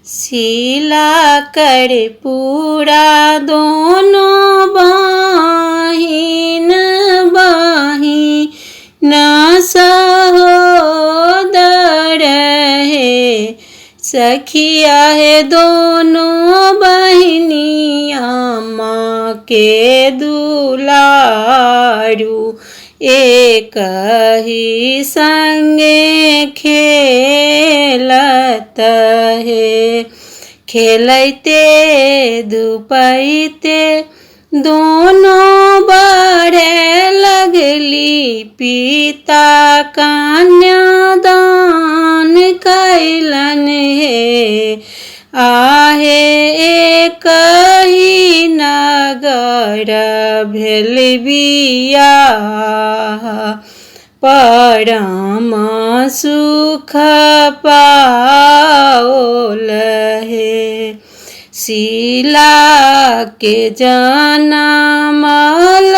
शीला कर्पूरा दोनों बहिन बहिन सहोदर है। सखिया है दोनों बहनियाँ माँ के दुलारू। एक ही संगे खेलत है। खेलते धुपैते दोनों बढ़े लगली। पिता कन्यादान कैलन है। आहे एक ही नगर भेल बियाह। परम सुख पाओल है। शीला के जनमल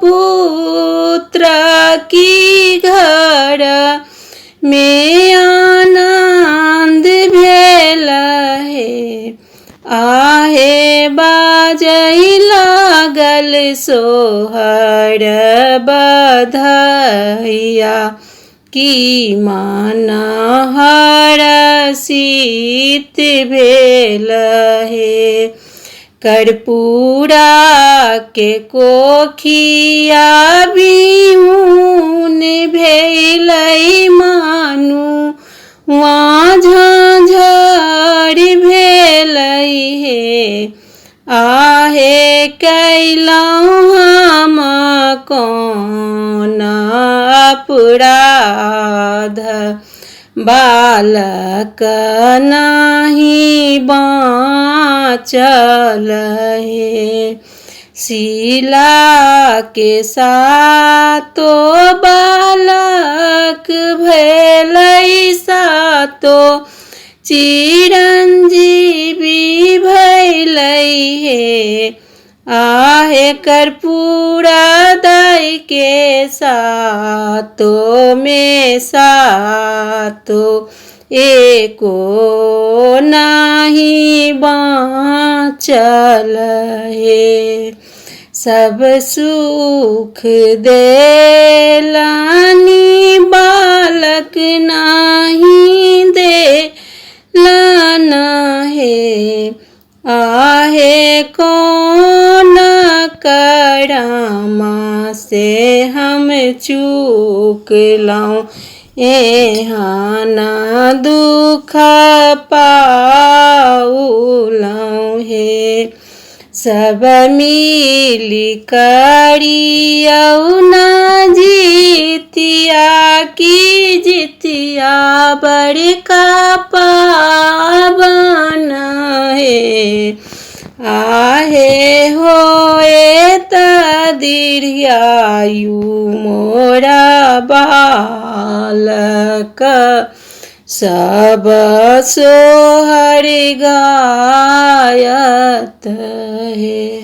पुत्र की घर में आनंद भेल है। आहे बाजै लागल सोहर बधैया। की मन हरषित भेल है। कर्पूरा के कोखिया बिहुन भेलै मानु। वहाँ झांझर भेलै है। आहे कैलहुँ हम कौन अपराध। बालक नहीं बाँचल है। शीला के सातो बालक भेलै सातो। चिरंजीवी भैलै है। आहे कर्पूरा दई के सातो में सातो। एको नहीं बाँचल है। सब सुख देलानी बालक नहीं देलन है। आहे कौन करम से हम चूक लऊँ। एहन दुख पाउलऊँ है। सब मिली करियौ न जीतिया की जितिया बड़का पावन है। आहे होए त दीर्घायु मोरा बालक। सब सोहर गायत है।